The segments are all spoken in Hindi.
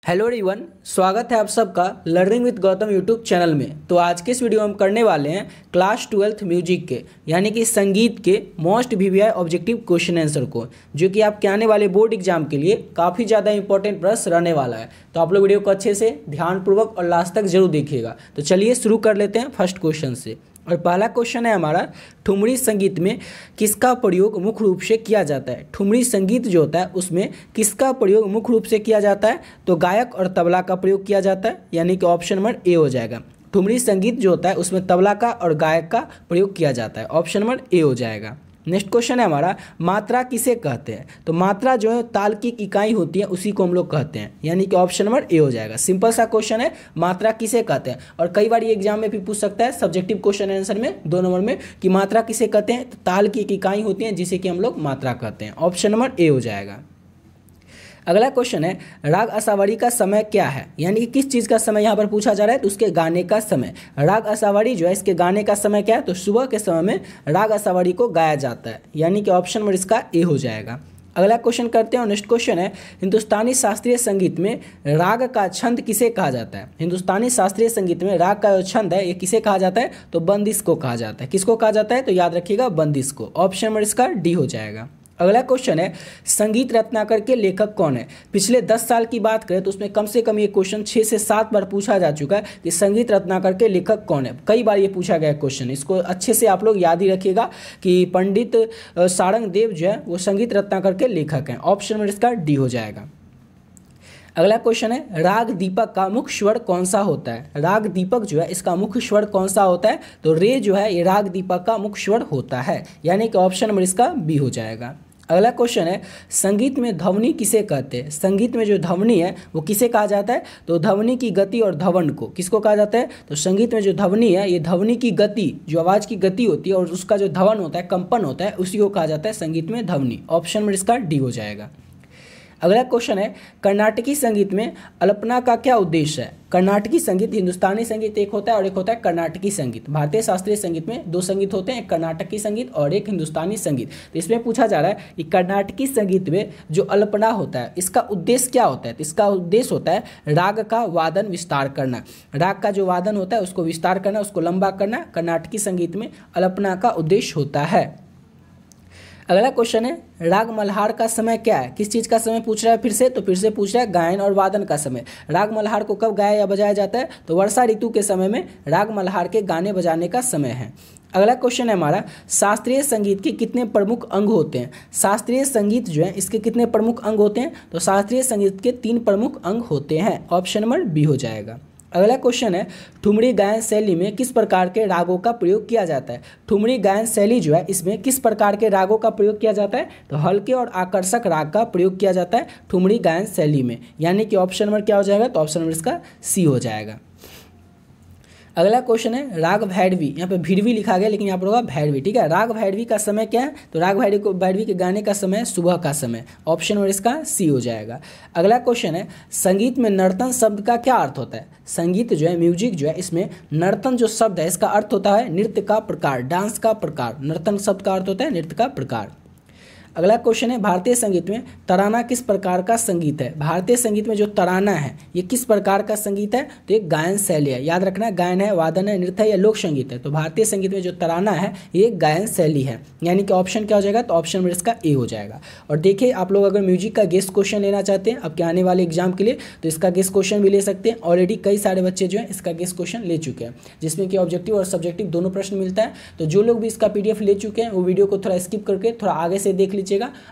हेलो एवरीवन, स्वागत है आप सबका learning with Gautam YouTube channel में। तो आज के इस वीडियो में हम करने वाले हैं क्लास 12th म्यूजिक के यानी कि संगीत के most VVI objective question answer को, जो कि आपके आने वाले बोर्ड एग्जाम के लिए काफ़ी ज़्यादा इंपॉर्टेंट प्रश्न रहने वाला है। तो आप लोग वीडियो को अच्छे से ध्यानपूर्वक और लास्ट तक जरूर देखिएगा। तो चलिए शुरू कर लेते हैं फर्स्ट क्वेश्चन से। और पहला क्वेश्चन है हमारा, ठुमरी संगीत में किसका प्रयोग मुख्य रूप से किया जाता है। ठुमरी संगीत जो होता है उसमें किसका प्रयोग मुख्य रूप से किया जाता है, तो गायक और तबला का प्रयोग किया जाता है, यानी कि ऑप्शन नंबर ए हो जाएगा। ठुमरी संगीत जो होता है उसमें तबला का और गायक का प्रयोग किया जाता है, ऑप्शन नंबर ए हो जाएगा। नेक्स्ट क्वेश्चन है हमारा, मात्रा किसे कहते हैं। तो मात्रा जो है ताल की इकाई होती है, उसी को हम लोग कहते हैं, यानी कि ऑप्शन नंबर ए हो जाएगा। सिंपल सा क्वेश्चन है, मात्रा किसे कहते हैं। और कई बार ये एग्जाम में भी पूछ सकता है सब्जेक्टिव क्वेश्चन आंसर में 2 नंबर में कि मात्रा किसे कहते हैं। तो ताल की एक इकाई होती है जिसे कि हम लोग मात्रा कहते हैं, ऑप्शन नंबर ए हो जाएगा। अगला क्वेश्चन है, राग असावरी का समय क्या है, यानी कि किस चीज़ का समय यहाँ पर पूछा जा रहा है, तो उसके गाने का समय। राग असावरी जो है इसके गाने का समय क्या है, तो सुबह के समय में राग असावरी को गाया जाता है, यानी कि ऑप्शन नंबर इसका ए हो जाएगा। अगला क्वेश्चन करते हैं और नेक्स्ट क्वेश्चन है, हिंदुस्तानी शास्त्रीय संगीत में राग का छंद किसे कहा जाता है। हिंदुस्तानी शास्त्रीय संगीत में राग का जो छंद है ये किसे कहा जाता है, तो बंदिश को कहा जाता है। किसको कहा जाता है, तो याद रखिएगा बंदिश को, ऑप्शन नंबर इसका डी हो जाएगा। अगला क्वेश्चन है, संगीत रत्नाकर के लेखक कौन है। पिछले 10 साल की बात करें तो उसमें कम से कम ये क्वेश्चन 6 से 7 बार पूछा जा चुका है कि संगीत रत्नाकर के लेखक कौन है। कई बार ये पूछा गया क्वेश्चन, इसको अच्छे से आप लोग याद ही रखिएगा कि पंडित सारंग देव जो है वो संगीत रत्नाकर के लेखक हैं, ऑप्शन में इसका डी हो जाएगा। अगला क्वेश्चन है, राग दीपक का मुख्य स्वर कौन सा होता है। राग दीपक जो है इसका मुख्य स्वर कौन सा होता है, तो रे जो है ये राग दीपक का मुख्य स्वर होता है, यानी कि ऑप्शन नंबर इसका बी हो जाएगा। अगला क्वेश्चन है, संगीत में ध्वनि किसे कहते हैं। संगीत में जो ध्वनि है वो किसे कहा जाता है, तो ध्वनि की गति और धवन को किसको कहा जाता है, तो संगीत में जो ध्वनि है ये ध्वनि की गति, जो आवाज़ की गति होती है और उसका जो धवन होता है, कंपन होता है, उसी को कहा जाता है संगीत में ध्वनि, ऑप्शन में इसका डी हो जाएगा। अगला क्वेश्चन है, कर्नाटकी संगीत में अल्पना का क्या उद्देश्य है। कर्नाटकी संगीत, हिंदुस्तानी संगीत एक होता है और एक होता है कर्नाटकी संगीत। भारतीय शास्त्रीय संगीत में 2 संगीत होते हैं, एक कर्नाटकी संगीत और एक हिंदुस्तानी संगीत। तो इसमें पूछा जा रहा है कि कर्नाटकी संगीत में जो अल्पना होता है इसका उद्देश्य क्या होता है। तो इसका उद्देश्य होता है राग का वादन विस्तार करना, राग का जो वादन होता है उसको विस्तार करना, उसको लंबा करना, कर्नाटकी संगीत में अल्पना का उद्देश्य होता है। अगला क्वेश्चन है, राग मल्हार का समय क्या है। किस चीज़ का समय पूछ रहा है फिर से पूछ रहा है गायन और वादन का समय। राग मल्हार को कब गाया या बजाया जाता है, तो वर्षा ऋतु के समय में राग मल्हार के गाने बजाने का समय है। अगला क्वेश्चन है हमारा, शास्त्रीय संगीत के कितने प्रमुख अंग होते हैं। शास्त्रीय संगीत जो है इसके कितने प्रमुख अंग होते हैं, तो शास्त्रीय संगीत के 3 प्रमुख अंग होते हैं, ऑप्शन नंबर बी हो जाएगा। अगला क्वेश्चन है, ठुमरी गायन शैली में किस प्रकार के रागों का प्रयोग किया जाता है। ठुमरी गायन शैली जो है इसमें किस प्रकार के रागों का प्रयोग किया जाता है, तो हल्के और आकर्षक राग का प्रयोग किया जाता है ठुमरी गायन शैली में, यानी कि ऑप्शन नंबर क्या हो जाएगा, तो ऑप्शन नंबर इसका सी हो जाएगा। अगला क्वेश्चन है, राग भैरवी, यहाँ पे भीरवी लिखा गया लेकिन यहाँ पर होगा भैरवी, ठीक है। राग भैरवी का समय क्या है, तो राग भैरवी के गाने का समय सुबह का समय, ऑप्शन नंबर इसका सी हो जाएगा। अगला क्वेश्चन है, संगीत में नर्तन शब्द का क्या अर्थ होता है। संगीत जो है, म्यूजिक जो है, इसमें नर्तन जो शब्द है इसका अर्थ होता है नृत्य का प्रकार, डांस का प्रकार। नर्तन शब्द का अर्थ होता है नृत्य का प्रकार। अगला क्वेश्चन है, भारतीय संगीत में तराना किस प्रकार का संगीत है। भारतीय संगीत में जो तराना है ये किस प्रकार का संगीत है, तो एक गायन शैली है। याद रखना, गायन है, वादन है, नृत्य है या लोक संगीत है। तो भारतीय संगीत में जो तराना है ये एक गायन शैली है, यानी कि ऑप्शन क्या हो जाएगा, तो ऑप्शन नंबर इसका ए हो जाएगा। और देखिए आप लोग अगर म्यूजिक का गेस्ट क्वेश्चन लेना चाहते हैं आपके आने वाले एग्जाम के लिए, तो इसका गेस्ट क्वेश्चन भी ले सकते हैं। ऑलरेडी कई सारे बच्चे जो है इसका गेस्ट क्वेश्चन ले चुके हैं, जिसमें कि ऑब्जेक्टिव और सब्जेक्टिव दोनों प्रश्न मिलता है। तो जो लोग भी इसका PDF ले चुके हैं वो वीडियो को थोड़ा स्किप करके थोड़ा आगे से देख लीजिएगा।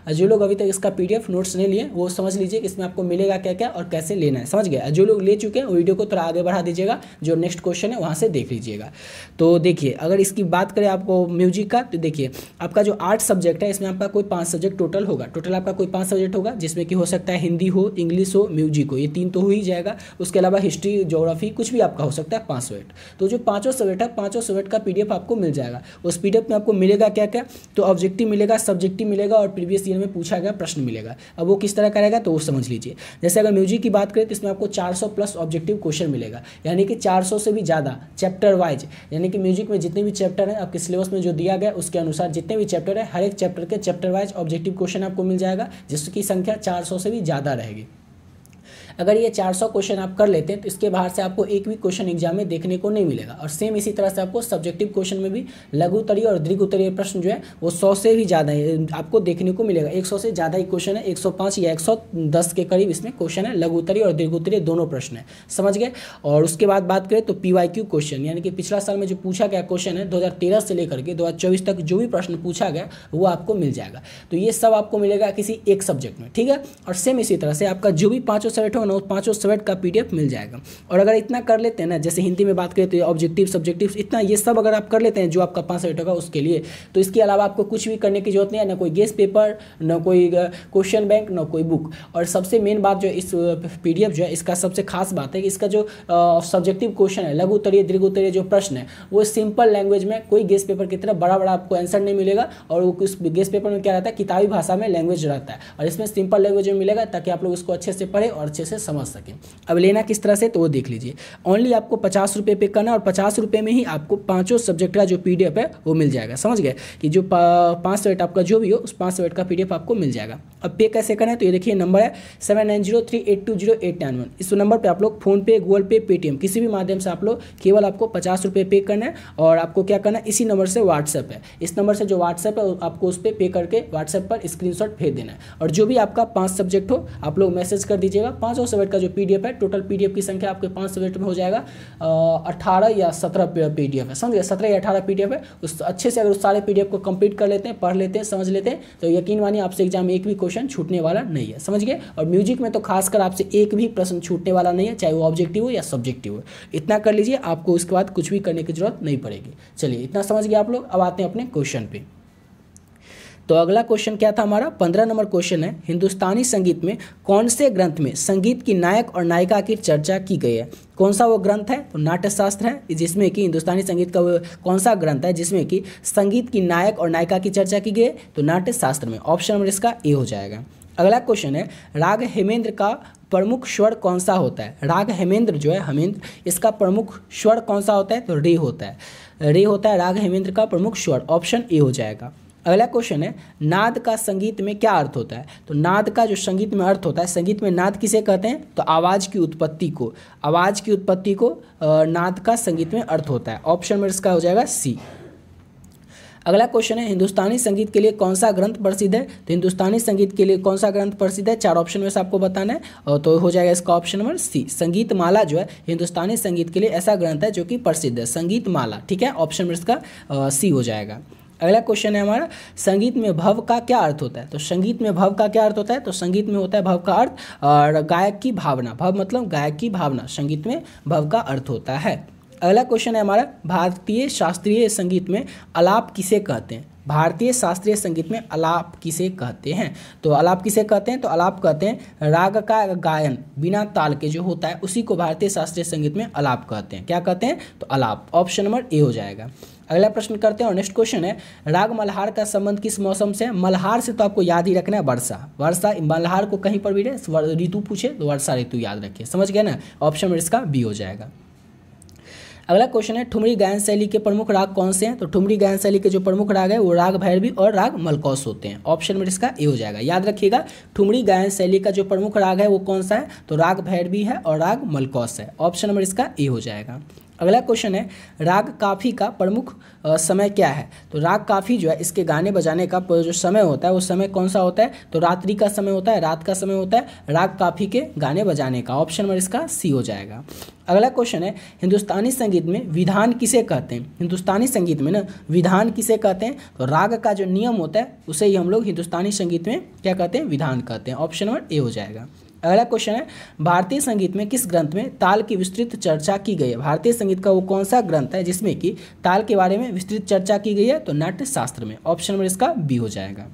जो लोग अभी तक इसका PDF नोट्स नहीं लिए वो समझ लीजिए कि इसमें आपको मिलेगा क्या क्या और कैसे लेना है, समझ गया। जो लोग ले चुके हैं वो वीडियो को थोड़ा आगे बढ़ा दीजिएगा, जो नेक्स्ट क्वेश्चन है वहाँ से देख लीजिएगा। तो देखिए अगर इसकी बात करें आपको म्यूजिक का, तो देखिए आपका जो 8 सब्जेक्ट है इसमें आपका कोई 5 सब्जेक्ट टोटल होगा। टोटल आपका कोई 5 सब्जेक्ट होगा, जिसमें कि हो सकता है हिंदी हो, इंग्लिश हो, म्यूजिक हो, ये 3 तो हो ही जाएगा। उसके अलावा हिस्ट्री, ज्योग्राफी कुछ भी आपका हो सकता है 5 सब्जेक्ट। तो जो 5 सब्जेक्ट है 5 सब्जेक्ट का PDF आपको मिल जाएगा। उस PDF में आपको मिलेगा क्या क्या, तो ऑब्जेक्टिव मिलेगा, सब्जेक्टिव मिलेगा और प्रीवियस ईयर में पूछा गया प्रश्न मिलेगा। अब वो किस तरह करेगा तो वो समझ लीजिए। जैसे अगर म्यूजिक की बात करें तो इसमें आपको 400 प्लस ऑब्जेक्टिव क्वेश्चन मिलेगा, यानी कि 400 से भी ज़्यादा चैप्टर वाइज, यानी कि म्यूजिक में जितने भी चैप्टर हैं आपके सिलेबस में जो दिया गया उसके अनुसार जितने भी चैप्टर है हर एक चैप्टर के चैप्टर वाइज ऑब्जेक्टिव क्वेश्चन आपको मिल जाएगा, जिसकी संख्या 400 से भी ज़्यादा रहेगी। अगर ये 400 क्वेश्चन आप कर लेते हैं तो इसके बाहर से आपको एक भी क्वेश्चन एग्जाम में देखने को नहीं मिलेगा। और सेम इसी तरह से आपको सब्जेक्टिव क्वेश्चन में भी लघु उत्तरीय और दीर्घ उत्तरीय प्रश्न जो है वो 100 से भी ज़्यादा है आपको देखने को मिलेगा। 100 से ज़्यादा ही क्वेश्चन है, 105 या 110 के करीब इसमें क्वेश्चन है, लघु उत्तरीय और दीर्घ उत्तरीय दोनों प्रश्न है, समझ गए। और उसके बाद बात करें तो PYQ क्वेश्चन, यानी कि पिछला साल में जो पूछा गया क्वेश्चन है 2013 से लेकर के 2024 तक जो भी प्रश्न पूछा गया वो आपको मिल जाएगा। तो ये सब आपको मिलेगा किसी एक सब्जेक्ट में, ठीक है। और सेम इसी तरह से आपका जो भी 5 सब्जेक्ट होगा ना, 5 सब्जेक्ट का PDF मिल जाएगा। और अगर इतना कर लेते हैं ना, जैसे हिंदी में बात करें तो ऑब्जेक्टिव सब्जेक्टिव इतना ये सब अगर आप कर लेते हैं जो आपका 5 सब्जेक्ट होगा उसके लिए, तो इसके अलावा आपको कुछ भी करने की जरूरत नहीं है, ना कोई गेस्ट पेपर, ना कोई क्वेश्चन बैंक, ना कोई बुक। और सबसे मेन बात जो है इस PDF जो है इसका सबसे खास बात है कि इसका जो सब्जेक्टिव क्वेश्चन है, लघु उत्तरीय दीर्घ उत्तरीय जो प्रश्न है वो सिंपल लैंग्वेज में, कोई गेस्ट पेपर की तरह बड़ा बड़ा आपको आंसर नहीं मिलेगा। और वो उस गेस्ट पेपर में क्या रहता है, किताबी भाषा में लैंग्वेज रहता है, और इसमें सिंपल लैंग्वेज में मिलेगा ताकि आप लोग उसको अच्छे से पढ़े और अच्छे से समझ सकें। अब लेना किस तरह से तो वो देख लीजिए। ओनली आपको 50 रुपये पे करना, और 50 रुपये में ही आपको 5 सब्जेक्ट का जो PDF है वो मिल जाएगा, समझ गए। कि जो 5 सब्जेक्ट आपका जो भी हो उस 5 सब्जेक्ट का PDF आपको मिल जाएगा। अब पे कैसे करें तो ये देखिए नंबर है 7903820891। इस नंबर पे आप लोग फ़ोनपे, गूगल पे, पेटीएम किसी भी माध्यम से आप लोग केवल आपको 50 रुपये पे करना है। और आपको क्या करना है, इसी नंबर से व्हाट्सएप है, इस नंबर से जो व्हाट्सएप है आपको उस पर पे करके व्हाट्सएप पर स्क्रीनशॉट भेज देना है। और जो भी आपका 5 सब्जेक्ट हो आप लोग मैसेज कर दीजिएगा। 5 सब्जेक्ट का जो PDF है, टोटल PDF की संख्या आपके 5 सब्जेक्ट में हो जाएगा 18 या 17 PDF है, समझ गए। 17 या 18 PDF है। उस अच्छे से अगर उस सारे PDF को कंप्लीट कर लेते हैं, पढ़ लेते हैं, समझ लेते हैं, तो यकीन मानिए आपसे एग्जाम में एक भी क्वेश्चन छूटने वाला नहीं है, समझ गए। और म्यूजिक में तो खासकर आपसे एक भी प्रश्न छूटने वाला नहीं है, चाहे वो ऑब्जेक्टिव हो या सब्जेक्टिव हो। इतना कर लीजिए, आपको उसके बाद कुछ भी करने की जरूरत नहीं पड़ेगी। चलिए इतना समझ गए आप लोग। अब आते हैं अपने क्वेश्चन पे। तो अगला क्वेश्चन क्या था हमारा, 15 नंबर क्वेश्चन है, हिंदुस्तानी संगीत में कौन से ग्रंथ में संगीत की नायक और नायिका की चर्चा की गई है। कौन सा वो ग्रंथ है तो नाट्यशास्त्र है, जिसमें कि हिंदुस्तानी संगीत का वो कौन सा ग्रंथ है जिसमें कि संगीत की नायक और नायिका की चर्चा की गई है, तो नाट्यशास्त्र में। ऑप्शन नंबर इसका ए हो जाएगा। अगला क्वेश्चन है, राग हेमेंद्र का प्रमुख स्वर कौन सा होता है। राग हेमेंद्र जो है, हेमेंद्र, इसका प्रमुख स्वर कौन सा होता है तो रे होता है, रे होता है राग हेमेंद्र का प्रमुख स्वर। ऑप्शन ए हो जाएगा। अगला क्वेश्चन है, नाद का संगीत में क्या अर्थ होता है। तो नाद का जो संगीत में अर्थ होता है, संगीत में नाद किसे कहते हैं तो आवाज़ की उत्पत्ति को, आवाज़ की उत्पत्ति को नाद का संगीत में अर्थ होता है। ऑप्शन में इसका हो जाएगा सी। अगला क्वेश्चन है, हिंदुस्तानी संगीत के लिए कौन सा ग्रंथ प्रसिद्ध है। तो हिंदुस्तानी संगीत के लिए कौन सा ग्रंथ प्रसिद्ध है, 4 ऑप्शन में से आपको बताना है, और तो हो जाएगा इसका ऑप्शन नंबर सी। संगीत माला जो है हिंदुस्तानी संगीत के लिए ऐसा ग्रंथ है जो कि प्रसिद्ध है, संगीत माला, ठीक है। ऑप्शन में इसका सी हो जाएगा। अगला क्वेश्चन है हमारा, संगीत में भव का क्या अर्थ होता है। तो संगीत में भव का क्या अर्थ होता है, तो संगीत में होता है भव का अर्थ और गायक की भावना। भव मतलब गायक की भावना, संगीत में भव का अर्थ होता है। अगला क्वेश्चन है हमारा, भारतीय शास्त्रीय संगीत में आलाप किसे कहते हैं। भारतीय शास्त्रीय संगीत में आलाप किसे कहते हैं। तो आलाप किसे कहते हैं तो आलाप कहते हैं राग का गायन बिना ताल के जो होता है उसी को भारतीय शास्त्रीय संगीत में आलाप कहते हैं। क्या कहते हैं तो आलाप। ऑप्शन नंबर ए हो जाएगा। अगला प्रश्न करते हैं और नेक्स्ट क्वेश्चन है, राग मल्हार का संबंध किस मौसम से है। मल्हार से तो आपको याद ही रखना है वर्षा, वर्षा। मल्हार को कहीं पर भी ऋतु पूछे तो वर्षा ऋतु याद रखिए, समझ गए ना। ऑप्शन नंबर इसका बी हो जाएगा। अगला क्वेश्चन है, ठुमरी गायन शैली के प्रमुख राग कौन से हैं। तो ठुमरी गायन शैली के जो प्रमुख राग है वो राग भैरवी और राग मलकौस होते हैं। ऑप्शन नंबर इसका ए हो जाएगा। याद रखिएगा, ठुमरी गायन शैली का जो प्रमुख राग है वो कौन सा है तो राग भैरवी है और राग मलकौस है। ऑप्शन नंबर इसका ए हो जाएगा। अगला क्वेश्चन है, राग काफी का प्रमुख समय क्या है। तो राग काफी जो है इसके गाने बजाने का जो समय होता है वो समय कौन सा होता है तो रात्रि का समय होता है, रात का समय होता है राग काफी के गाने बजाने का। ऑप्शन नंबर इसका सी हो जाएगा। अगला क्वेश्चन है, हिंदुस्तानी संगीत में विधान किसे कहते हैं। हिंदुस्तानी संगीत में ना विधान किसे कहते हैं तो राग का जो नियम होता है उसे ही हम लोग हिंदुस्तानी संगीत में क्या कहते हैं विधान कहते हैं। ऑप्शन नंबर ए हो जाएगा। अगला क्वेश्चन है, भारतीय संगीत में किस ग्रंथ में ताल की विस्तृत चर्चा की गई है। भारतीय संगीत का वो कौन सा ग्रंथ है जिसमें कि ताल के बारे में विस्तृत चर्चा की गई है तो नाट्य शास्त्र में। ऑप्शन नंबर इसका बी हो जाएगा।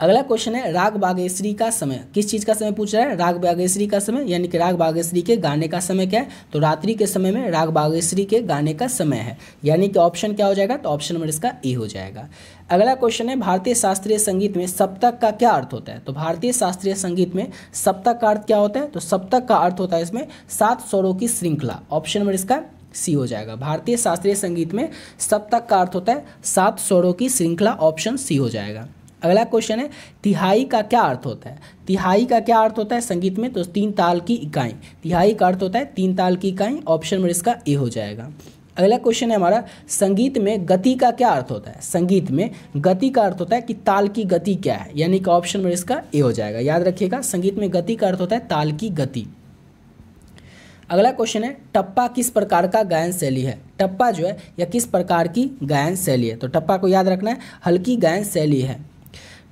अगला क्वेश्चन है, राग बागेश्वरी का समय किस चीज़ का समय पूछ रहा है। राग बागेश्वरी का समय यानी कि राग बागेश्वरी के गाने का समय क्या है तो रात्रि के समय में राग बागेश्वरी के गाने का समय है, यानी कि ऑप्शन क्या हो जाएगा तो ऑप्शन नंबर इसका ए हो जाएगा। अगला क्वेश्चन है, भारतीय शास्त्रीय संगीत में सप्तक का क्या अर्थ होता है। तो भारतीय शास्त्रीय संगीत में सप्तक का अर्थ क्या होता है तो सप्तक का अर्थ होता है इसमें 7 स्वरों की श्रृंखला। ऑप्शन नंबर इसका सी हो जाएगा। भारतीय शास्त्रीय संगीत में सप्तक का अर्थ होता है 7 स्वरों की श्रृंखला। ऑप्शन सी हो जाएगा। अगला क्वेश्चन है तिहाई का क्या अर्थ होता है। तिहाई का क्या अर्थ होता है संगीत में, तो 3 ताल की इकाई। तिहाई का अर्थ होता है 3 ताल की इकाई। ऑप्शन नंबर इसका ए हो जाएगा। अगला क्वेश्चन है हमारा संगीत में गति का क्या अर्थ होता है। संगीत में गति का अर्थ होता है कि ताल की गति क्या है, यानी कि ऑप्शन नंबर इसका ए हो जाएगा। याद रखिएगा, संगीत में गति का अर्थ होता है ताल की गति। अगला क्वेश्चन है टप्पा किस प्रकार का गायन शैली है। टप्पा जो है यह किस प्रकार की गायन शैली है, तो टप्पा को याद रखना है हल्की गायन शैली है।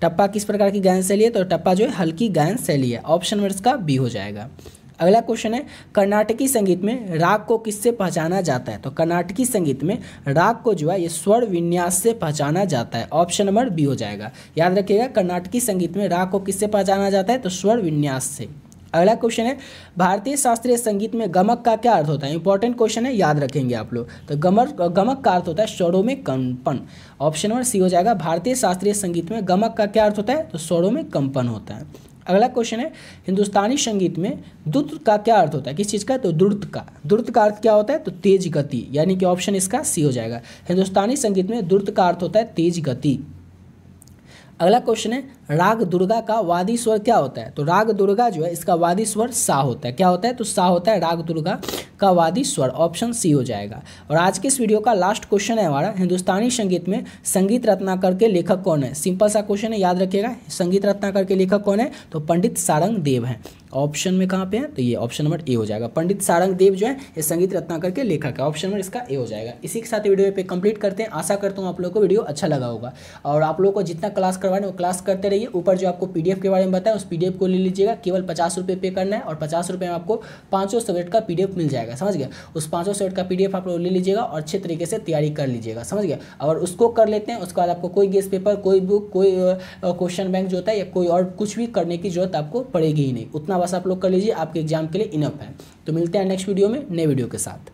टप्पा किस प्रकार की गायन शैली है, तो टप्पा जो है हल्की गायन शैली है। ऑप्शन नंबर इसका बी हो जाएगा। अगला क्वेश्चन है कर्नाटकी संगीत में राग को किससे पहचाना जाता है। तो कर्नाटकी संगीत में राग को जो है ये स्वर विन्यास से पहचाना जाता है। ऑप्शन नंबर बी हो जाएगा। याद रखिएगा, कर्नाटकी संगीत में राग को किससे पहचाना जाता है, तो स्वर विन्यास से। अगला क्वेश्चन है भारतीय शास्त्रीय संगीत में गमक का क्या अर्थ होता है। इंपॉर्टेंट क्वेश्चन है, याद रखेंगे आप लोग। तो गमक का अर्थ होता है स्वरों में कंपन। ऑप्शन नंबर सी हो जाएगा। भारतीय शास्त्रीय संगीत में गमक का क्या अर्थ होता है, तो स्वरों में कंपन होता है। अगला क्वेश्चन है हिंदुस्तानी संगीत में द्रुत का क्या अर्थ होता है। किस चीज़ का, तो द्रुत का अर्थ क्या होता है, तो तेज गति, यानी कि ऑप्शन इसका सी हो जाएगा। हिंदुस्तानी संगीत में द्रुत का अर्थ होता है तेज गति। अगला क्वेश्चन है राग दुर्गा का वादी स्वर क्या होता है। तो राग दुर्गा जो है इसका वादी स्वर सा होता है। क्या होता है, तो सा होता है राग दुर्गा का वादी स्वर। ऑप्शन सी हो जाएगा। और आज के इस वीडियो का लास्ट क्वेश्चन है हमारा हिंदुस्तानी संगीत में संगीत रत्नाकर के लेखक कौन है। सिंपल सा क्वेश्चन है, याद रखिएगा। संगीत रत्नाकर के लेखक कौन है, तो पंडित सारंग देव हैं। ऑप्शन में कहाँ पे है, तो ये ऑप्शन नंबर ए हो जाएगा। पंडित सारंग देव जो है ये संगीत रत्नाकर के लेखक है। ऑप्शन नंबर इसका ए हो जाएगा। इसी के साथ वीडियो पे कंप्लीट करते हैं। आशा करता हूँ आप लोगों को वीडियो अच्छा लगा होगा और आप लोगों को जितना क्लास करवाना है वो क्लास करते रहिए। ऊपर जो आपको पीडीएफ के बारे में बताया उस पीडीएफ को ले लीजिएगा। केवल 50 रुपये पे करना है और 50 रुपये में आपको 500 सब्जेक्ट का पीडीएफ मिल जाएगा। समझ गया, उस 500 सब्जेक्ट का पीडीएफ आप लोग ले लीजिएगा और अच्छे तरीके से तैयारी कर लीजिएगा। समझ गया, और उसको कर लेते हैं उसके बाद आपको कोई गेस्ट पेपर, कोई बुक, कोई क्वेश्चन बैंक जो होता है या कोई और कुछ भी करने की जरूरत आपको पड़ेगी ही नहीं। उतना बस आप लोग कर लीजिए, आपके एग्जाम के लिए इनफ है। तो मिलते हैं नेक्स्ट वीडियो में नए वीडियो के साथ।